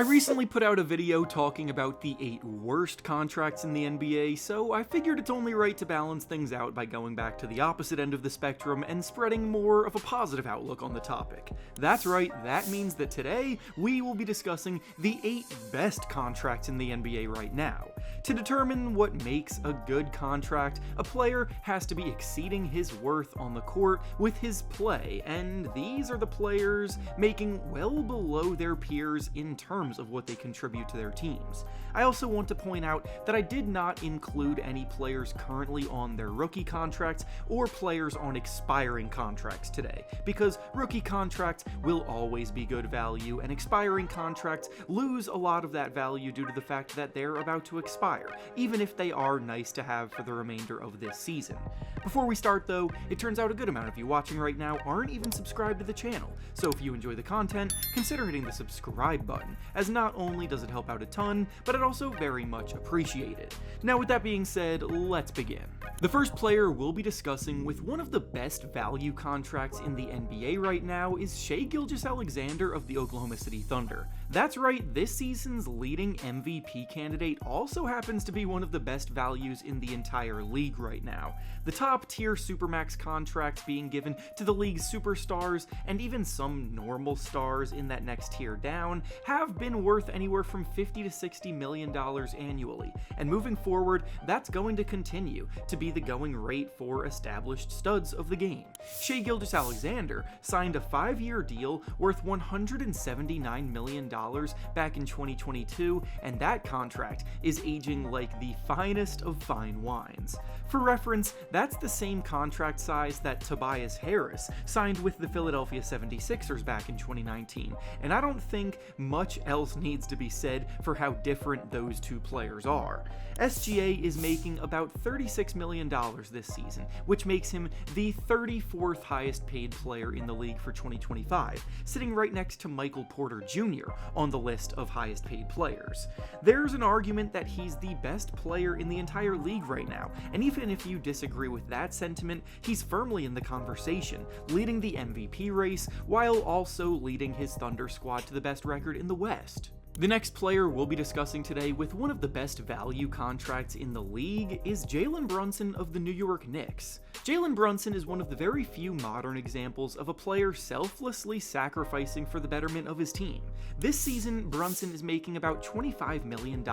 recently put out a video talking about the 8 worst contracts in the NBA, so I figured it's only right to balance things out by going back to the opposite end of the spectrum and spreading more of a positive outlook on the topic. That's right, that means that today we will be discussing the 8 best contracts in the NBA right now. To determine what makes a good contract, a player has to be exceeding his worth on the court with his play, and these are the players making well below their peers in terms of what they contribute to their teams. I also want to point out that I did not include any players currently on their rookie contracts or players on expiring contracts today, because rookie contracts will always be good value, and expiring contracts lose a lot of that value due to the fact that they're about to expire, even if they are nice to have for the remainder of this season. Before we start though, it turns out a good amount of you watching right now aren't even subscribed to the channel, so if you enjoy the content, consider hitting the subscribe button, as not only does it help out a ton, but it also very much appreciated. Now with that being said, let's begin. The first player we'll be discussing with one of the best value contracts in the NBA right now is Shai Gilgeous-Alexander of the Oklahoma City Thunder. That's right, this season's leading MVP candidate also happens to be one of the best values in the entire league right now. The top tier Supermax contracts being given to the league's superstars and even some normal stars in that next tier down have been worth anywhere from $50 to $60 million annually, and moving forward, that's going to continue to be the going rate for established studs of the game. Shai Gilgeous-Alexander signed a 5-year deal worth $179 million back in 2022, and that contract is aging like the finest of fine wines. For reference, that's the same contract size that Tobias Harris signed with the Philadelphia 76ers back in 2019, and I don't think much else needs to be said for how different those two players are. SGA is making about $36 million this season, which makes him the 34th highest paid player in the league for 2025, sitting right next to Michael Porter Jr. on the list of highest paid players. There's an argument that he's the best player in the entire league right now, and even if you disagree with that sentiment, he's firmly in the conversation, leading the MVP race while also leading his Thunder squad to the best record in the West. The next player we'll be discussing today with one of the best value contracts in the league is Jalen Brunson of the New York Knicks. Jalen Brunson is one of the very few modern examples of a player selflessly sacrificing for the betterment of his team. This season, Brunson is making about $25 million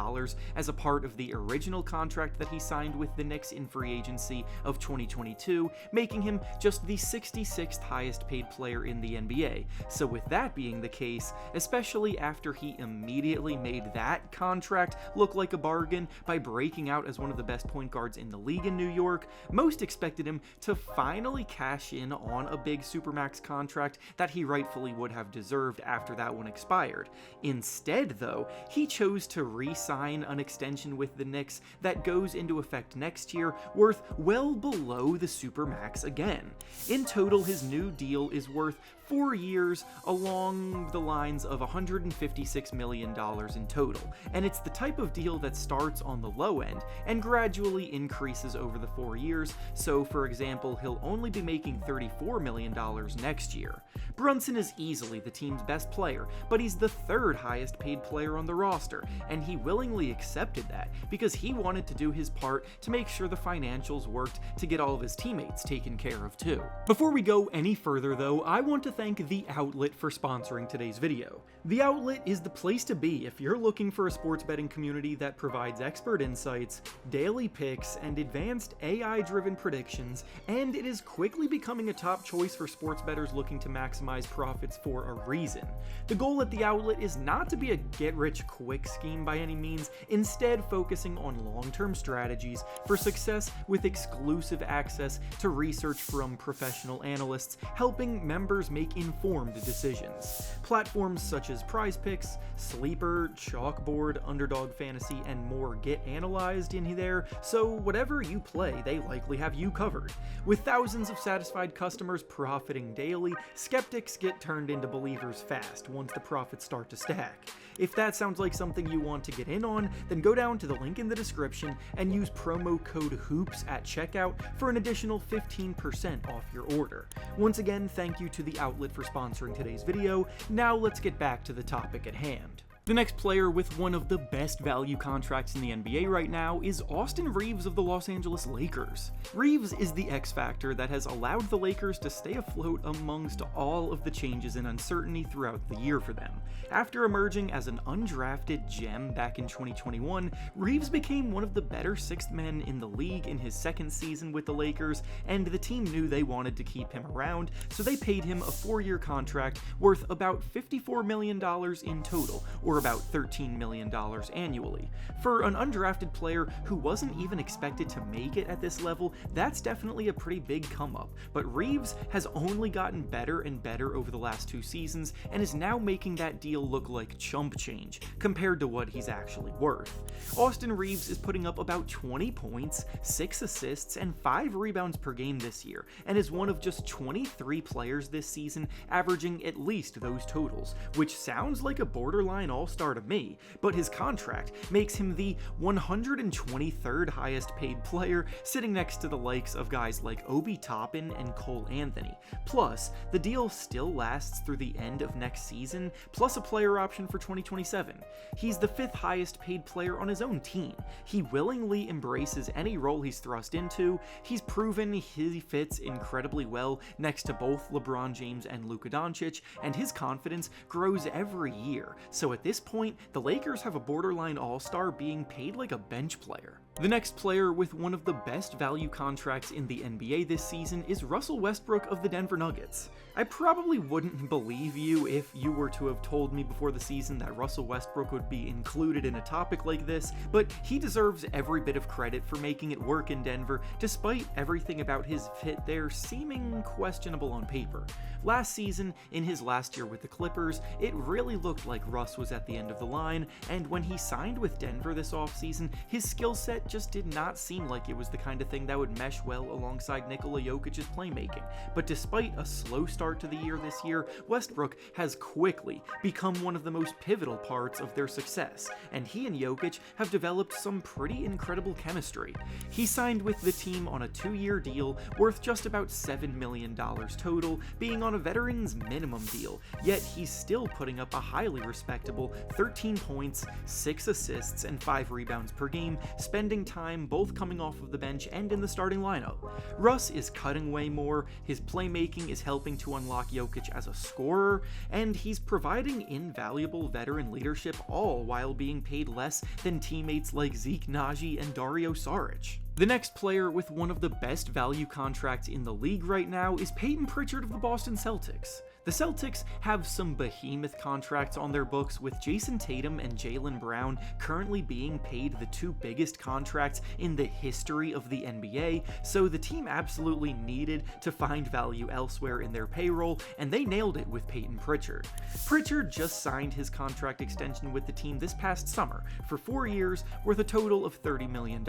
as a part of the original contract that he signed with the Knicks in free agency of 2022, making him just the 66th highest paid player in the NBA. So with that being the case, especially after he immediately made that contract look like a bargain by breaking out as one of the best point guards in the league in New York, most expected him to finally cash in on a big Supermax contract that he rightfully would have deserved after that one expired. Instead, though, he chose to re-sign an extension with the Knicks that goes into effect next year, worth well below the Supermax again. In total, his new deal is worth 4 years along the lines of $156 million in total, and it's the type of deal that starts on the low end and gradually increases over the 4 years, so for example, he'll only be making $34 million next year. Brunson is easily the team's best player, but he's the 3rd highest paid player on the roster, and he willingly accepted that because he wanted to do his part to make sure the financials worked to get all of his teammates taken care of too. Before we go any further though, I want to thank The Outlet for sponsoring today's video. The Outlet is the place to be if you're looking for a sports betting community that provides expert insights, daily picks, and advanced AI-driven predictions, and it is quickly becoming a top choice for sports bettors looking to maximize profits for a reason. The goal at The Outlet is not to be a get-rich-quick scheme by any means, instead focusing on long-term strategies for success with exclusive access to research from professional analysts, helping members make informed decisions. Platforms such as Prize Picks, Sleeper, Chalkboard, Underdog Fantasy, and more get analyzed in there, so whatever you play, they likely have you covered. With thousands of satisfied customers profiting daily, skeptics get turned into believers fast once the profits start to stack. If that sounds like something you want to get in on, then go down to the link in the description and use promo code HOOPS at checkout for an additional 15% off your order. Once again, thank you to The Outlet for sponsoring today's video. Now let's get back to the topic at hand. The next player with one of the best value contracts in the NBA right now is Austin Reaves of the Los Angeles Lakers. Reaves is the X factor that has allowed the Lakers to stay afloat amongst all of the changes and uncertainty throughout the year for them. After emerging as an undrafted gem back in 2021, Reaves became one of the better sixth men in the league in his second season with the Lakers, and the team knew they wanted to keep him around, so they paid him a 4-year contract worth about $54 million in total, or about $13 million annually. For an undrafted player who wasn't even expected to make it at this level, that's definitely a pretty big come up, but Reaves has only gotten better and better over the last 2 seasons and is now making that deal look like chump change compared to what he's actually worth. Austin Reaves is putting up about 20 points, 6 assists, and 5 rebounds per game this year, and is one of just 23 players this season averaging at least those totals, which sounds like a borderline all-star to me, but his contract makes him the 123rd highest paid player, sitting next to the likes of guys like Obi Toppin and Cole Anthony. Plus, the deal still lasts through the end of next season, plus a player option for 2027. He's the 5th highest paid player on his own team. He willingly embraces any role he's thrust into. He's proven he fits incredibly well next to both LeBron James and Luka Doncic, and his confidence grows every year. So at this point, the Lakers have a borderline all-star being paid like a bench player. The next player with one of the best value contracts in the NBA this season is Russell Westbrook of the Denver Nuggets. I probably wouldn't believe you if you were to have told me before the season that Russell Westbrook would be included in a topic like this, but he deserves every bit of credit for making it work in Denver, despite everything about his fit there seeming questionable on paper. Last season, in his last year with the Clippers, it really looked like Russ was at the end of the line, and when he signed with Denver this offseason, his skill set just did not seem like it was the kind of thing that would mesh well alongside Nikola Jokic's playmaking. But despite a slow start to the year this year, Westbrook has quickly become one of the most pivotal parts of their success, and he and Jokic have developed some pretty incredible chemistry. He signed with the team on a 2-year deal worth just about $7 million total, being on a veteran's minimum deal, yet he's still putting up a highly respectable 13 points, 6 assists, and 5 rebounds per game, spending time both coming off of the bench and in the starting lineup. Russ is cutting way more, his playmaking is helping to unlock Jokic as a scorer, and he's providing invaluable veteran leadership, all while being paid less than teammates like Zeke Naji and Dario Saric. The next player with one of the best value contracts in the league right now is Payton Pritchard of the Boston Celtics. The Celtics have some behemoth contracts on their books, with Jason Tatum and Jalen Brown currently being paid the 2 biggest contracts in the history of the NBA, so the team absolutely needed to find value elsewhere in their payroll, and they nailed it with Payton Pritchard. Pritchard just signed his contract extension with the team this past summer for 4 years worth a total of $30 million,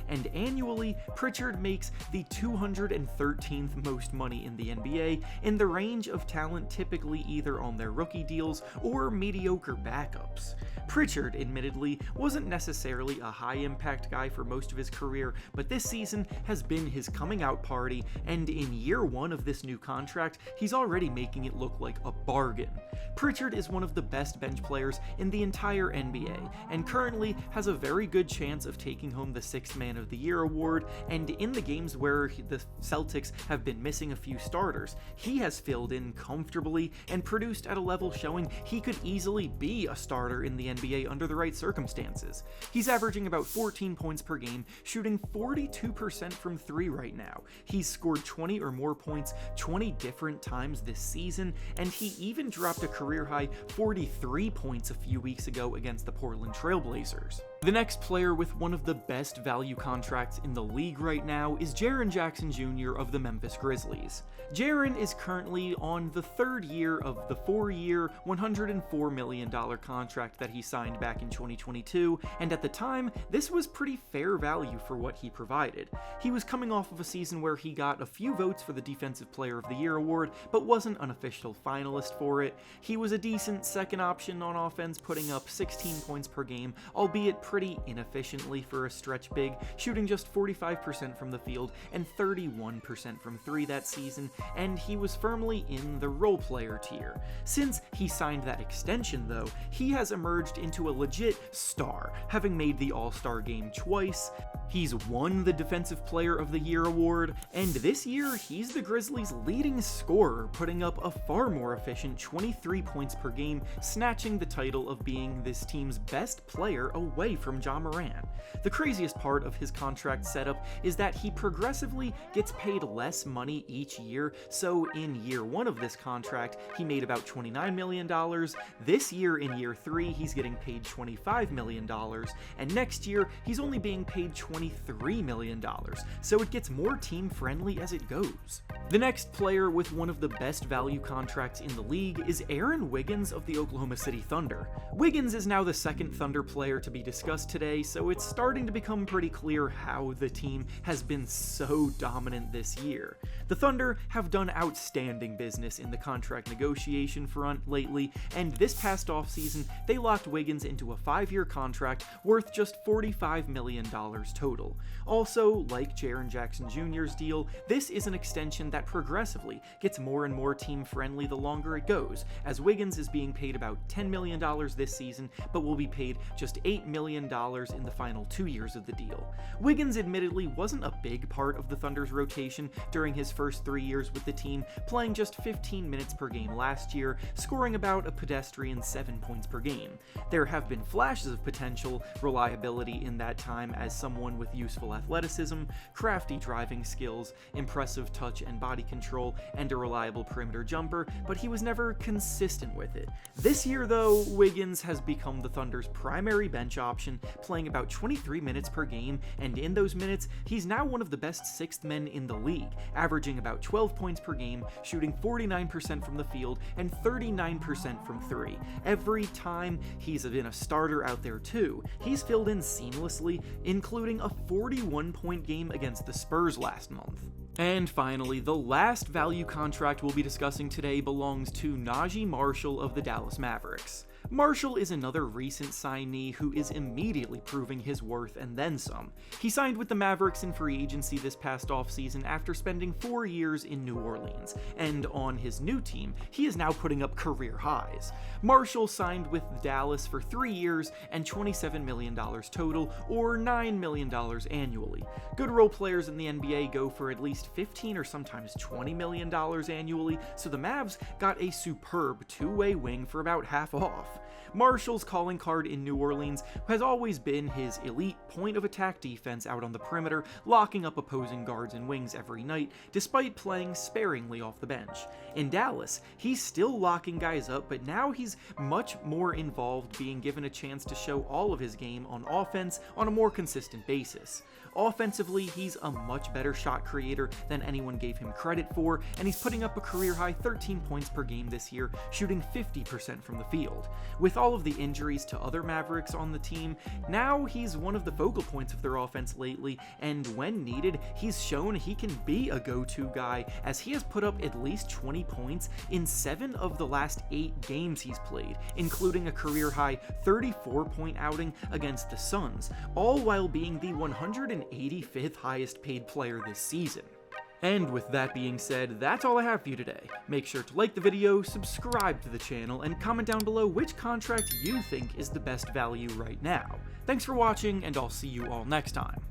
and annually, Pritchard makes the 213th most money in the NBA, in the range of talent typically either on their rookie deals or mediocre backups. Pritchard, admittedly, wasn't necessarily a high-impact guy for most of his career, but this season has been his coming-out party, and in year 1 of this new contract, he's already making it look like a bargain. Pritchard is one of the best bench players in the entire NBA, and currently has a very good chance of taking home the 6th Man of the Year award, and in the games where the Celtics have been missing a few starters, he has filled in comfortably and produced at a level showing he could easily be a starter in the NBA under the right circumstances. He's averaging about 14 points per game, shooting 42% from 3 right now. He's scored 20 or more points 20 different times this season, and he even dropped a career-high 43 points a few weeks ago against the Portland Trail Blazers. The next player with one of the best value contracts in the league right now is Jaren Jackson Jr. of the Memphis Grizzlies. Jaren is currently on the 3rd year of the 4-year, $104 million contract that he signed back in 2022, and at the time, this was pretty fair value for what he provided. He was coming off of a season where he got a few votes for the Defensive Player of the Year award, but wasn't an official finalist for it. He was a decent second option on offense, putting up 16 points per game, albeit pretty inefficiently for a stretch big, shooting just 45% from the field and 31% from 3 that season, and he was firmly in the role player tier. Since he signed that extension though, he has emerged into a legit star, having made the All-Star game twice. He's won the Defensive Player of the Year award, and this year he's the Grizzlies' leading scorer, putting up a far more efficient 23 points per game, snatching the title of being this team's best player away from Ja Morant. The craziest part of his contract setup is that he progressively gets paid less money each year, so in year 1 of this contract, he made about $29 million, this year in year 3, he's getting paid $25 million, and next year, he's only being paid $23 million, so it gets more team-friendly as it goes. The next player with one of the best value contracts in the league is Aaron Wiggins of the Oklahoma City Thunder. Wiggins is now the second Thunder player to be discussed today, so it's starting to become pretty clear how the team has been so dominant this year. The Thunder have done outstanding business in the contract negotiation front lately, and this past offseason, they locked Wiggins into a 5-year contract worth just $45 million total. Also, like Jaren Jackson Jr.'s deal, this is an extension that progressively gets more and more team-friendly the longer it goes, as Wiggins is being paid about $10 million this season, but will be paid just $8 million in the final 2 years of the deal. Wiggins admittedly wasn't a big part of the Thunder's rotation during his first 3 years with the team, playing just 15 minutes per game last year, scoring about a pedestrian 7 points per game. There have been flashes of potential reliability in that time as someone with useful athleticism, crafty driving skills, impressive touch and body control, and a reliable perimeter jumper, but he was never consistent with it. This year though, Wiggins has become the Thunder's primary bench option, playing about 23 minutes per game, and in those minutes, he's now one of the best sixth men in the league, averaging about 12 points per game, shooting 49% from the field and 39% from 3. Every time he's been a starter out there too, he's filled in seamlessly, including a 41-point game against the Spurs last month. And finally, the last value contract we'll be discussing today belongs to Naji Marshall of the Dallas Mavericks. Marshall is another recent signee who is immediately proving his worth and then some. He signed with the Mavericks in free agency this past offseason after spending 4 years in New Orleans, and on his new team, he is now putting up career highs. Marshall signed with Dallas for 3 years and $27 million total, or $9 million annually. Good role players in the NBA go for at least $15 or sometimes $20 million annually, so the Mavs got a superb two-way wing for about half off. Marshall's calling card in New Orleans has always been his elite point-of-attack defense out on the perimeter, locking up opposing guards and wings every night, despite playing sparingly off the bench. In Dallas, he's still locking guys up, but now he's much more involved, being given a chance to show all of his game on offense on a more consistent basis. Offensively, he's a much better shot creator than anyone gave him credit for, and he's putting up a career-high 13 points per game this year, shooting 50% from the field. With all of the injuries to other Mavericks on the team, now he's one of the focal points of their offense lately, and when needed, he's shown he can be a go-to guy, as he has put up at least 20 points in 7 of the last 8 games he's played, including a career-high 34-point outing against the Suns, all while being the 185th highest paid player this season. And with that being said, that's all I have for you today. Make sure to like the video, subscribe to the channel, and comment down below which contract you think is the best value right now. Thanks for watching, and I'll see you all next time.